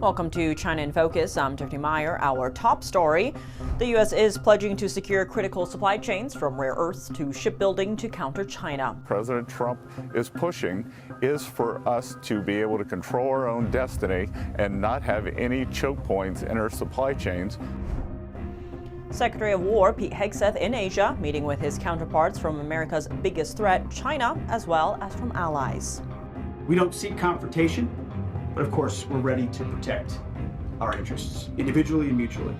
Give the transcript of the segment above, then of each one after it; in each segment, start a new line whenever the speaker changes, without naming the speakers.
Welcome to China in Focus. I'm Tiffany Meyer. Our top story: the U.S. is pledging to secure critical supply chains from rare earths to shipbuilding to counter China.
President Trump is pushing is for us to be able to control our own destiny and not have any choke points in our supply chains.
Secretary of War Pete Hegseth in Asia, meeting with his counterparts from America's biggest threat, China, as well as from allies.
We don't seek confrontation, but of course we're ready to protect our interests, individually and mutually.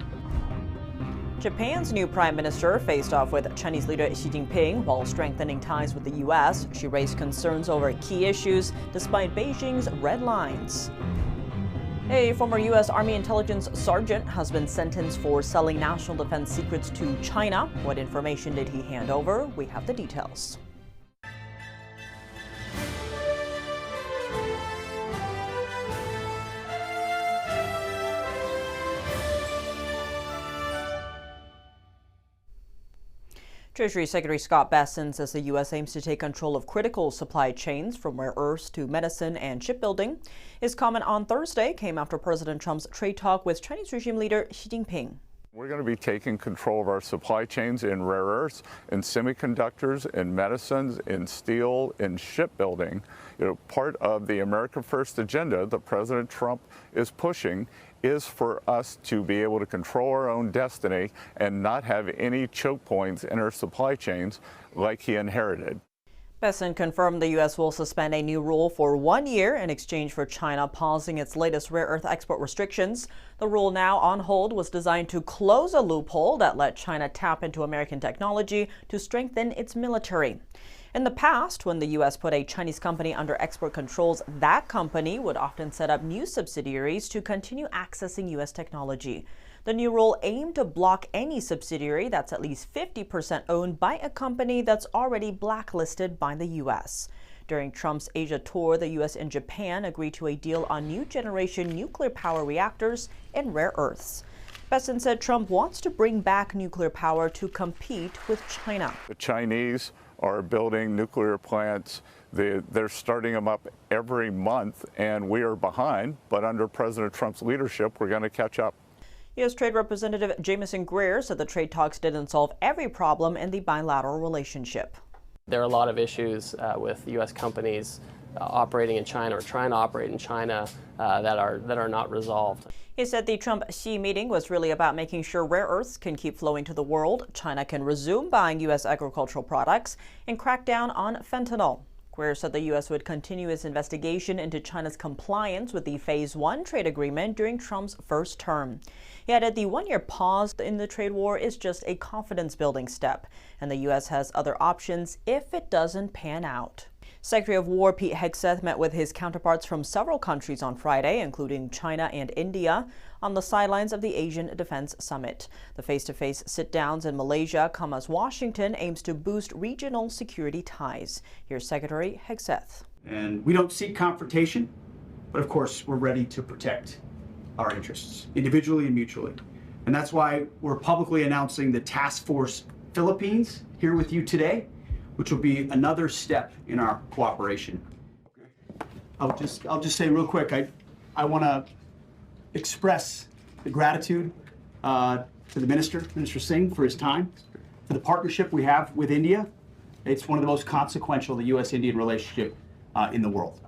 Japan's new prime minister faced off with Chinese leader Xi Jinping while strengthening ties with the U.S. She raised concerns over key issues despite Beijing's red lines. A former U.S. Army intelligence sergeant has been sentenced for selling national defense secrets to China. What information did he hand over? We have the details. Treasury Secretary Scott Bessent says the U.S. aims to take control of critical supply chains from rare earths to medicine and shipbuilding. His comment on Thursday came after President Trump's trade talk with Chinese regime leader Xi Jinping.
We're going to be taking control of our supply chains in rare earths, in semiconductors, in medicines, in steel, in shipbuilding. Part of the America First agenda that President Trump is pushing is for us to be able to control our own destiny and not have any choke points in our supply chains like he inherited.
Bessent confirmed the U.S. will suspend a new rule for 1 year in exchange for China pausing its latest rare earth export restrictions. The rule now on hold was designed to close a loophole that let China tap into American technology to strengthen its military. In the past, when the U.S. put a Chinese company under export controls, that company would often set up new subsidiaries to continue accessing U.S. technology. The new rule aimed to block any subsidiary that's at least 50% owned by a company that's already blacklisted by the U.S. During Trump's Asia tour, the U.S. and Japan agreed to a deal on new generation nuclear power reactors and rare earths. Bessent said Trump wants to bring back nuclear power to compete with China.
The Chinese are building nuclear plants. They're starting them up every month, and we are behind. But under President Trump's leadership, we're going to catch up.
U.S. Trade Representative Jamieson Greer said the trade talks didn't solve every problem in the bilateral relationship.
There are a lot of issues with U.S. companies operating in China or trying to operate in China that are not resolved.
He said the Trump-Xi meeting was really about making sure rare earths can keep flowing to the world, China can resume buying U.S. agricultural products, and crack down on fentanyl. Greer said the U.S. would continue its investigation into China's compliance with the Phase 1 trade agreement during Trump's first term. He added the one-year pause in the trade war is just a confidence-building step, and the U.S. has other options if it doesn't pan out. Secretary of War Pete Hegseth met with his counterparts from several countries on Friday, including China and India, on the sidelines of the Asian Defense Summit. The face-to-face sit-downs in Malaysia come as Washington aims to boost regional security ties. Here's Secretary Hegseth.
And we don't seek confrontation, but of course we're ready to protect our interests, individually and mutually. And that's why we're publicly announcing the Task Force Philippines here with you today, which will be another step in our cooperation. I'll just say real quick, I want to express the gratitude to the Minister Singh, for his time, for the partnership we have with India. It's one of the most consequential, the U.S.-Indian relationship in the world.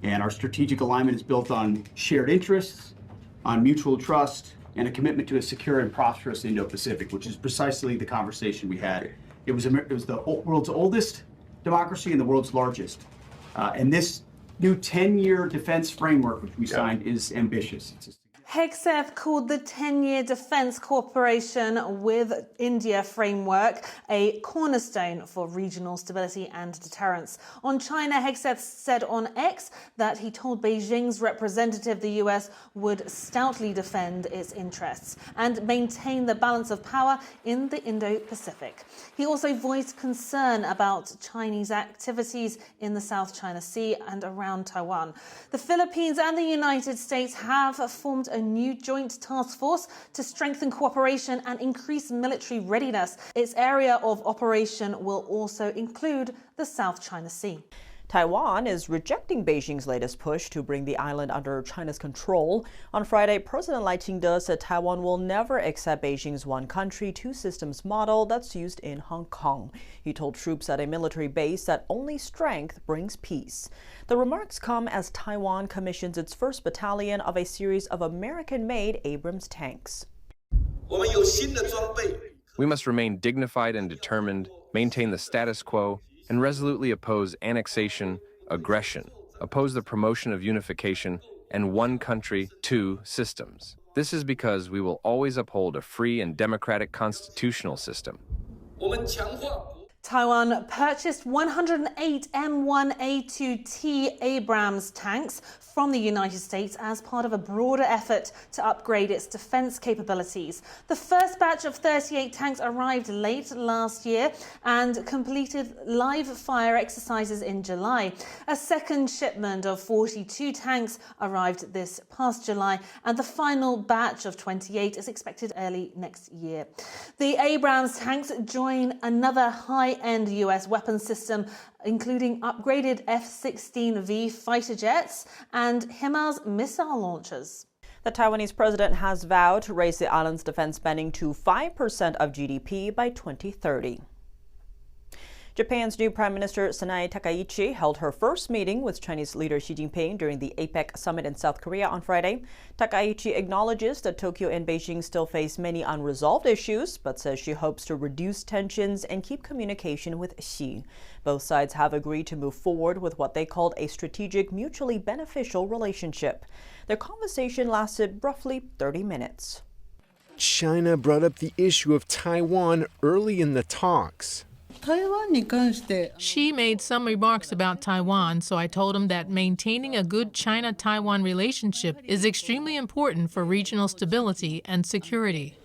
And our strategic alignment is built on shared interests, on mutual trust, and a commitment to a secure and prosperous Indo-Pacific, which is precisely the conversation we had. It was the world's oldest democracy and the world's largest. And this new 10-year defense framework, which we signed, is ambitious.
Hegseth called the 10-year defense cooperation with India framework a cornerstone for regional stability and deterrence. On China, Hegseth said on X that he told Beijing's representative the US would stoutly defend its interests and maintain the balance of power in the Indo-Pacific. He also voiced concern about Chinese activities in the South China Sea and around Taiwan. The Philippines and the United States have formed a new joint task force to strengthen cooperation and increase military readiness. Its area of operation will also include the South China Sea.
Taiwan is rejecting Beijing's latest push to bring the island under China's control. On Friday, President Lai Ching-te said Taiwan will never accept Beijing's one country, two systems model that's used in Hong Kong. He told troops at a military base that only strength brings peace. The remarks come as Taiwan commissions its first battalion of a series of American-made Abrams tanks.
We must remain dignified and determined, maintain the status quo, and resolutely oppose annexation, aggression, oppose the promotion of unification, and one country, two systems. This is because we will always uphold a free and democratic constitutional system.
Taiwan purchased 108 M1A2T Abrams tanks from the United States as part of a broader effort to upgrade its defense capabilities. The first batch of 38 tanks arrived late last year and completed live fire exercises in July. A second shipment of 42 tanks arrived this past July, and the final batch of 28 is expected early next year. The Abrams tanks join another high-end US weapons system, including upgraded F-16V fighter jets and HIMARS missile launchers.
The Taiwanese president has vowed to raise the island's defense spending to 5% of GDP by 2030. Japan's new Prime Minister Sanae Takaichi held her first meeting with Chinese leader Xi Jinping during the APEC summit in South Korea on Friday. Takaichi acknowledges that Tokyo and Beijing still face many unresolved issues, but says she hopes to reduce tensions and keep communication with Xi. Both sides have agreed to move forward with what they called a strategic, mutually beneficial relationship. Their conversation lasted roughly 30 minutes.
China brought up the issue of Taiwan early in the talks.
Xi made some remarks about Taiwan, so I told him that maintaining a good China-Taiwan relationship is extremely important for regional stability and security.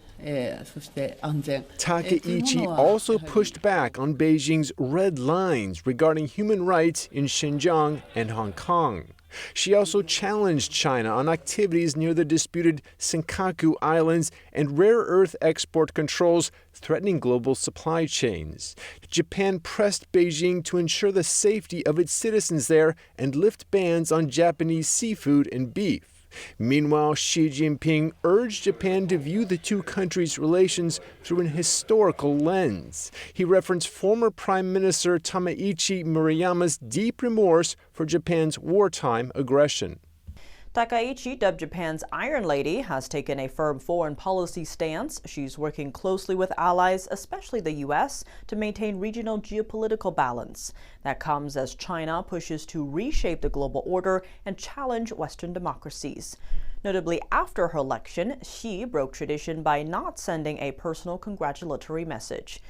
Takaichi also pushed back on Beijing's red lines regarding human rights in Xinjiang and Hong Kong. She also challenged China on activities near the disputed Senkaku Islands and rare earth export controls threatening global supply chains. Japan pressed Beijing to ensure the safety of its citizens there and lift bans on Japanese seafood and beef. Meanwhile, Xi Jinping urged Japan to view the two countries' relations through an historical lens. He referenced former Prime Minister Takaichi Murayama's deep remorse for Japan's wartime aggression.
Takaichi, dubbed Japan's Iron Lady, has taken a firm foreign policy stance. She's working closely with allies, especially the U.S., to maintain regional geopolitical balance. That comes as China pushes to reshape the global order and challenge Western democracies. Notably, after her election, Xi broke tradition by not sending a personal congratulatory message.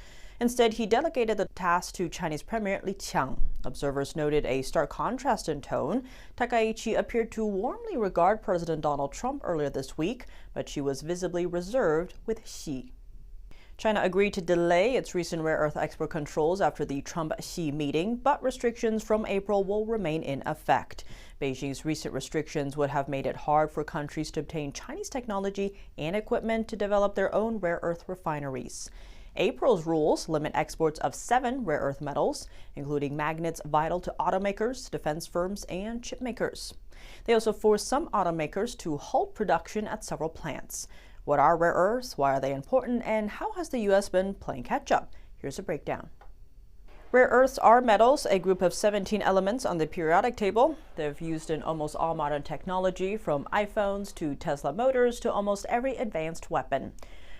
Instead, he delegated the task to Chinese Premier Li Qiang. Observers noted a stark contrast in tone. Takaichi appeared to warmly regard President Donald Trump earlier this week, but she was visibly reserved with Xi. China agreed to delay its recent rare earth export controls after the Trump-Xi meeting, but restrictions from April will remain in effect. Beijing's recent restrictions would have made it hard for countries to obtain Chinese technology and equipment to develop their own rare earth refineries. April's rules limit exports of 7 rare earth metals, including magnets vital to automakers, defense firms, and chip makers. They also force some automakers to halt production at several plants. What are rare earths? Why are they important? And how has the U.S. been playing catch-up? Here's a breakdown. Rare earths are metals, a group of 17 elements on the periodic table. They're used in almost all modern technology, from iPhones to Tesla motors to almost every advanced weapon.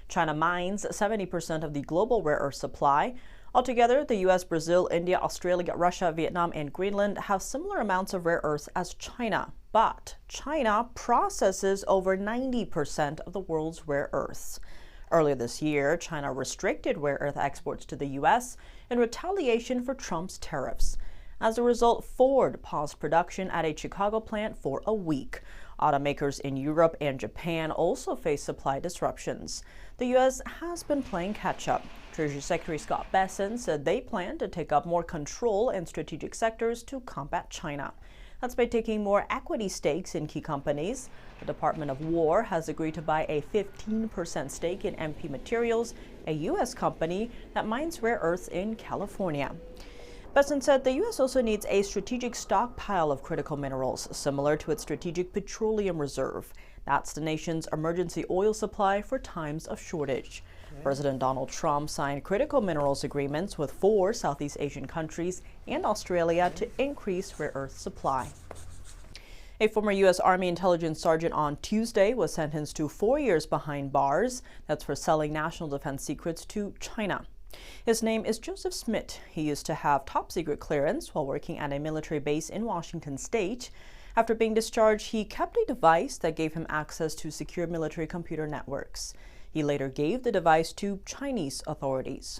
China mines 70% of the global rare earth supply. Altogether, the U.S., Brazil, India, Australia, Russia, Vietnam, and Greenland have similar amounts of rare earths as China. But China processes over 90% of the world's rare earths. Earlier this year, China restricted rare earth exports to the U.S. in retaliation for Trump's tariffs. As a result, Ford paused production at a Chicago plant for a week. Automakers in Europe and Japan also face supply disruptions. The U.S. has been playing catch-up. Treasury Secretary Scott Bessent said they plan to take up more control in strategic sectors to combat China. That's by taking more equity stakes in key companies. The Department of War has agreed to buy a 15% stake in MP Materials, a U.S. company that mines rare earths in California. Bessent said the U.S. also needs a strategic stockpile of critical minerals, similar to its strategic petroleum reserve. That's the nation's emergency oil supply for times of shortage. President Donald Trump signed critical minerals agreements with 4 Southeast Asian countries and Australia to increase rare earth supply. A former U.S. Army intelligence sergeant on Tuesday was sentenced to 4 years behind bars. That's for selling national defense secrets to China. His name is Joseph Schmidt. He used to have top secret clearance while working at a military base in Washington state. After being discharged, he kept a device that gave him access to secure military computer networks. He later gave the device to Chinese authorities.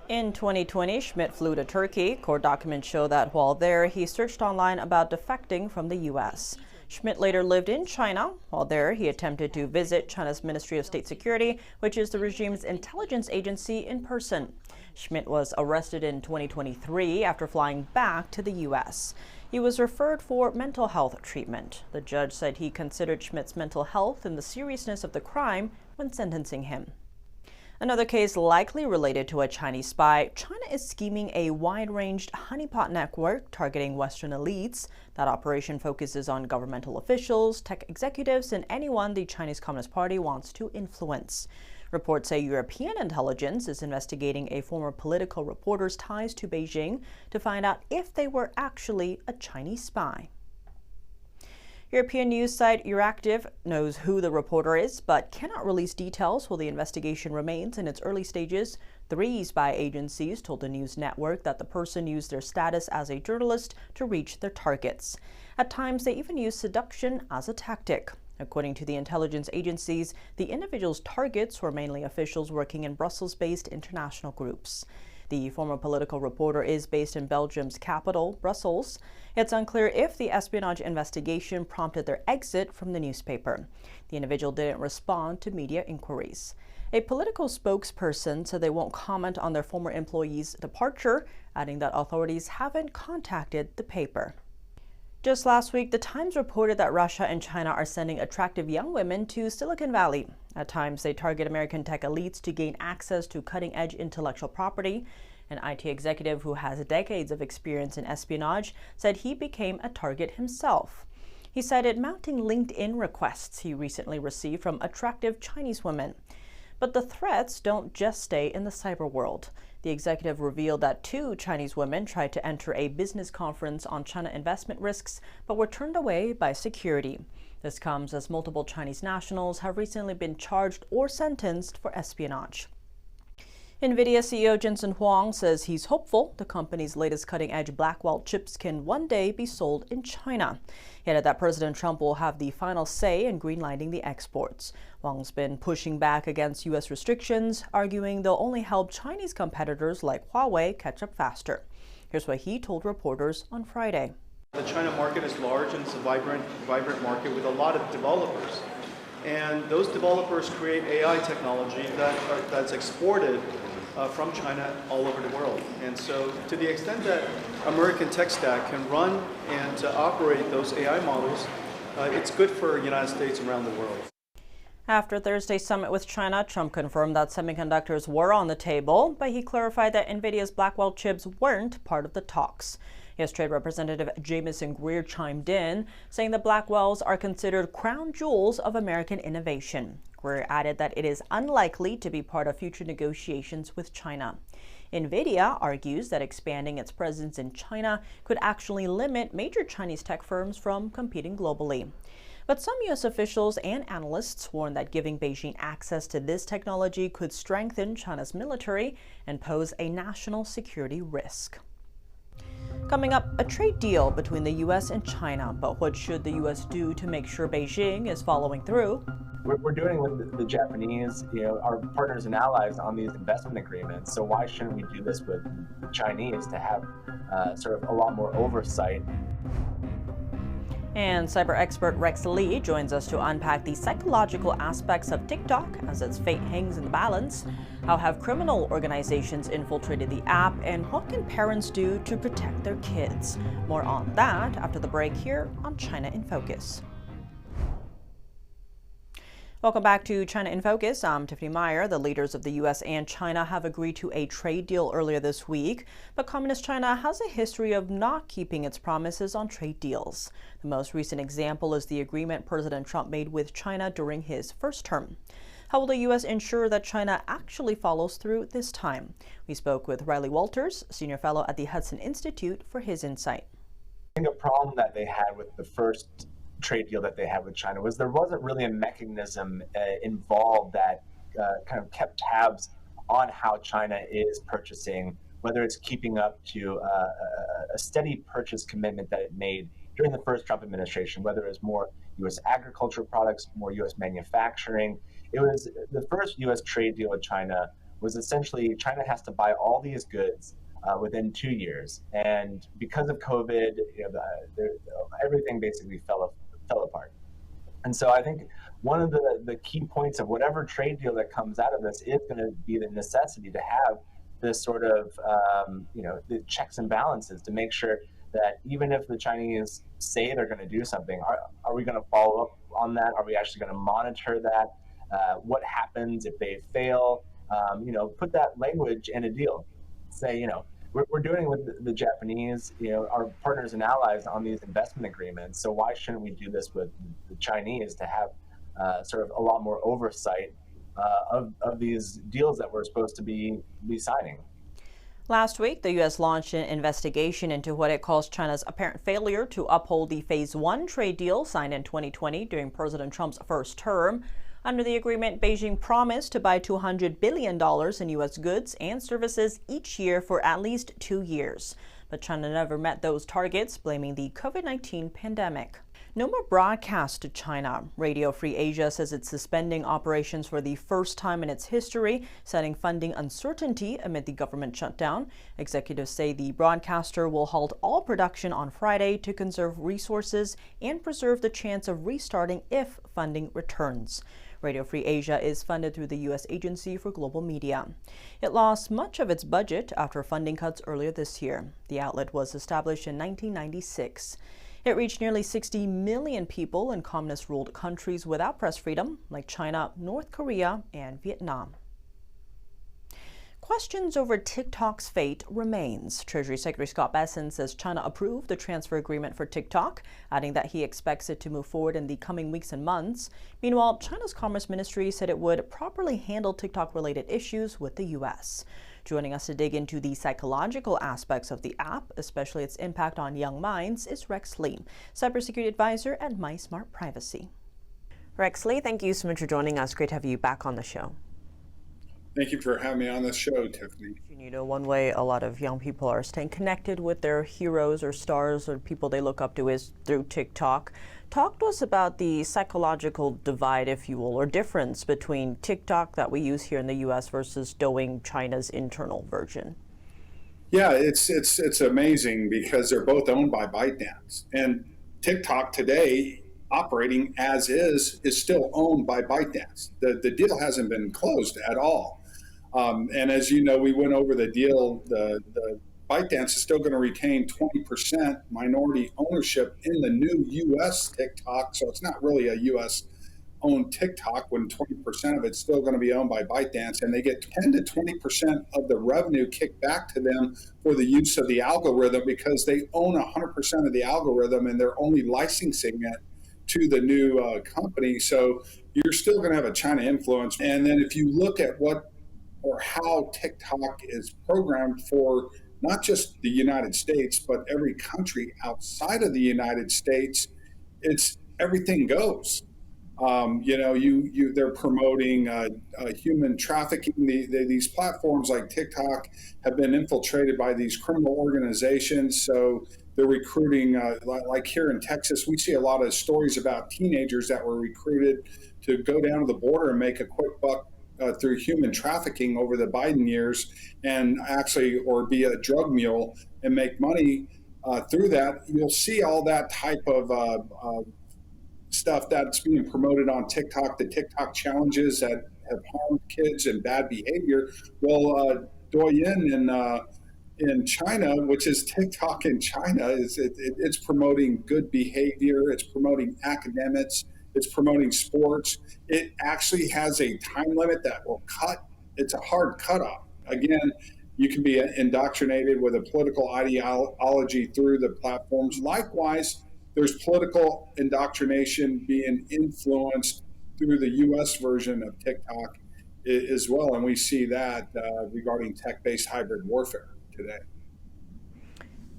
In 2020, Schmidt flew to Turkey. Court documents show that while there, he searched online about defecting from the U.S. Schmidt later lived in China. While there, he attempted to visit China's Ministry of State Security, which is the regime's intelligence agency, in person. Schmidt was arrested in 2023 after flying back to the U.S. He was referred for mental health treatment. The judge said he considered Schmidt's mental health and the seriousness of the crime when sentencing him. Another case likely related to a Chinese spy. China is scheming a wide-ranged honeypot network targeting Western elites. That operation focuses on governmental officials, tech executives, and anyone the Chinese Communist Party wants to influence. Reports say European intelligence is investigating a former Politico reporter's ties to Beijing to find out if they were actually a Chinese spy. European news site Euractiv knows who the reporter is, but cannot release details while the investigation remains in its early stages. 3 spy agencies told the news network that the person used their status as a journalist to reach their targets. At times, they even used seduction as a tactic. According to the intelligence agencies, the individuals' targets were mainly officials working in Brussels-based international groups. The former Politico reporter is based in Belgium's capital, Brussels. It's unclear if the espionage investigation prompted their exit from the newspaper. The individual didn't respond to media inquiries. A Politico spokesperson said they won't comment on their former employee's departure, adding that authorities haven't contacted the paper. Just last week, The Times reported that Russia and China are sending attractive young women to Silicon Valley. At times, they target American tech elites to gain access to cutting-edge intellectual property. An IT executive who has decades of experience in espionage said he became a target himself. He cited mounting LinkedIn requests he recently received from attractive Chinese women. But the threats don't just stay in the cyber world. The executive revealed that 2 Chinese women tried to enter a business conference on China investment risks, but were turned away by security. This comes as multiple Chinese nationals have recently been charged or sentenced for espionage. Nvidia CEO Jensen Huang says he's hopeful the company's latest cutting-edge Blackwell chips can one day be sold in China. He added that President Trump will have the final say in greenlighting the exports. Huang's been pushing back against U.S. restrictions, arguing they'll only help Chinese competitors like Huawei catch up faster. Here's what he told reporters on Friday.
The China market is large and it's a vibrant market with a lot of developers. And those developers create AI technology that's exported from China all over the world. And so to the extent that American tech stack can run and operate those AI models, it's good for the United States around the world.
After Thursday's summit with China, Trump confirmed that semiconductors were on the table, but he clarified that Nvidia's Blackwell chips weren't part of the talks. Yes, Trade Representative Jamison Greer chimed in, saying the Blackwells are considered crown jewels of American innovation. Greer added that it is unlikely to be part of future negotiations with China. Nvidia argues that expanding its presence in China could actually limit major Chinese tech firms from competing globally. But some U.S. officials and analysts warn that giving Beijing access to this technology could strengthen China's military and pose a national security risk. Coming up, a trade deal between the U.S. and China, but what should the U.S. do to make sure Beijing is following through?
We're doing with the Japanese, our partners and allies on these investment agreements, so why shouldn't we do this with Chinese to have sort of a lot more oversight?
And cyber expert Rex Lee joins us to unpack the psychological aspects of TikTok as its fate hangs in the balance. How have criminal organizations infiltrated the app, and what can parents do to protect their kids? More on that after the break here on China in Focus. Welcome back to China in Focus. I'm Tiffany Meyer. The leaders of the U.S. and China have agreed to a trade deal earlier this week, but Communist China has a history of not keeping its promises on trade deals. The most recent example is the agreement President Trump made with China during his first term. How will the U.S. ensure that China actually follows through this time? We spoke with Riley Walters, senior fellow at the Hudson Institute, for his insight.
I think a problem that they had with the first trade deal that they had with China was there wasn't really a mechanism involved that kind of kept tabs on how China is purchasing, whether it's keeping up to a steady purchase commitment that it made during the first Trump administration, whether it was more U.S. agricultural products, more U.S. manufacturing. It was the first U.S. trade deal with China was essentially China has to buy all these goods within 2 years. And because of COVID, everything basically fell apart. And so I think one of the key points of whatever trade deal that comes out of this is going to be the necessity to have this sort of, the checks and balances to make sure that even if the Chinese say they're going to do something, are we going to follow up on that? Are we actually going to monitor that? What happens if they fail? Put that language in a deal. Say, we're doing it with the Japanese, our partners and allies on these investment agreements. So why shouldn't we do this with the Chinese to have sort of a lot more oversight of these deals that we're supposed to be signing?
Last week, the U.S. launched an investigation into what it calls China's apparent failure to uphold the Phase 1 trade deal signed in 2020 during President Trump's first term. Under the agreement, Beijing promised to buy $200 billion in U.S. goods and services each year for at least 2 years. But China never met those targets, blaming the COVID-19 pandemic. No more broadcasts to China. Radio Free Asia says it's suspending operations for the first time in its history, citing funding uncertainty amid the government shutdown. Executives say the broadcaster will halt all production on Friday to conserve resources and preserve the chance of restarting if funding returns. Radio Free Asia is funded through the U.S. Agency for Global Media. It lost much of its budget after funding cuts earlier this year. The outlet was established in 1996. It reached nearly 60 million people in communist-ruled countries without press freedom, like China, North Korea, and Vietnam. Questions over TikTok's fate remains. Treasury Secretary Scott Bessent says China approved the transfer agreement for TikTok, adding that he expects it to move forward in the coming weeks and months. Meanwhile, China's Commerce Ministry said it would properly handle TikTok-related issues with the U.S. Joining us to dig into the psychological aspects of the app, especially its impact on young minds, is Rex Lee, cybersecurity advisor at MySmart Privacy. Rex Lee, thank you so much for joining us. Great to have you back on the show.
Thank you for having me on the show, Tiffany.
One way a lot of young people are staying connected with their heroes or stars or people they look up to is through TikTok. Talk to us about the psychological divide, if you will, or difference between TikTok that we use here in the U.S. versus Douyin, China's internal version.
Yeah, it's amazing because they're both owned by ByteDance. And TikTok today, operating as is still owned by ByteDance. The deal hasn't been closed at all. And as you know, we went over the deal. The ByteDance is still going to retain 20% minority ownership in the new U.S. TikTok. So it's not really a U.S.-owned TikTok when 20% of it's still going to be owned by ByteDance. And they get 10 to 20% of the revenue kicked back to them for the use of the algorithm because they own 100% of the algorithm and they're only licensing it to the new company. So you're still going to have a China influence. And then if you look at what or how TikTok is programmed for not just the United States, but every country outside of the United States, it's everything goes. They're promoting human trafficking. These platforms like TikTok have been infiltrated by these criminal organizations. So they're recruiting, like here in Texas, we see a lot of stories about teenagers that were recruited to go down to the border and make a quick buck through human trafficking over the Biden years and or be a drug mule and make money through that. You'll see all that type of stuff that's being promoted on TikTok, the TikTok challenges that have harmed kids and bad behavior. Well, Douyin in China, which is TikTok in China, it's promoting good behavior. It's promoting academics. It's promoting sports. It actually has a time limit that will cut. It's a hard cutoff. Again, you can be indoctrinated with a political ideology through the platforms. Likewise, there's political indoctrination being influenced through the U.S. version of TikTok as well. And we see that regarding tech-based hybrid warfare today.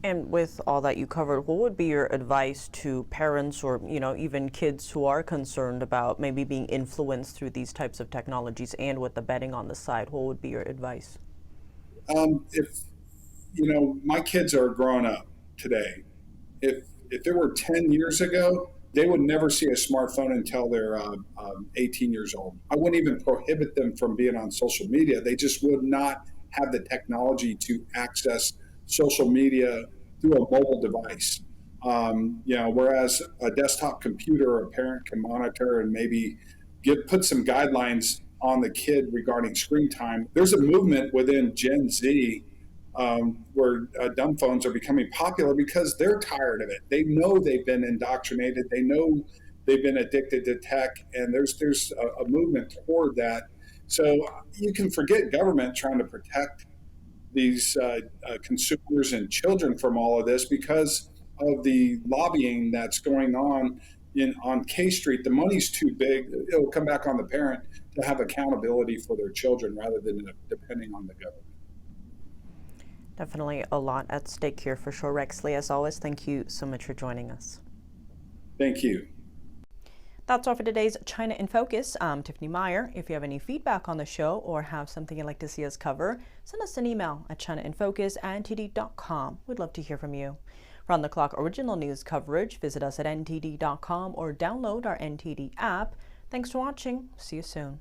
And with all that you covered, what would be your advice to parents or, even kids who are concerned about maybe being influenced through these types of technologies and with the betting on the side? What would be your advice?
If, my kids are growing up today. If it were 10 years ago, they would never see a smartphone until they're 18 years old. I wouldn't even prohibit them from being on social media. They just would not have the technology to access social media through a mobile device. Whereas a desktop computer, a parent can monitor and maybe put some guidelines on the kid regarding screen time. There's a movement within Gen Z where dumb phones are becoming popular because they're tired of it. They know they've been indoctrinated. They know they've been addicted to tech, and there's a movement toward that. So you can forget government trying to protect these consumers and children from all of this because of the lobbying that's going on K Street. The money's too big. It'll come back on the parent to have accountability for their children rather than depending on the government.
Definitely a lot at stake here for sure. Rexley, as always, thank you so much for joining us.
Thank you.
That's all for today's China in Focus. I'm Tiffany Meyer. If you have any feedback on the show or have something you'd like to see us cover, send us an email at chinainfocus@ntd.com. We'd love to hear from you. Round the clock original news coverage, visit us at ntd.com or download our NTD app. Thanks for watching. See you soon.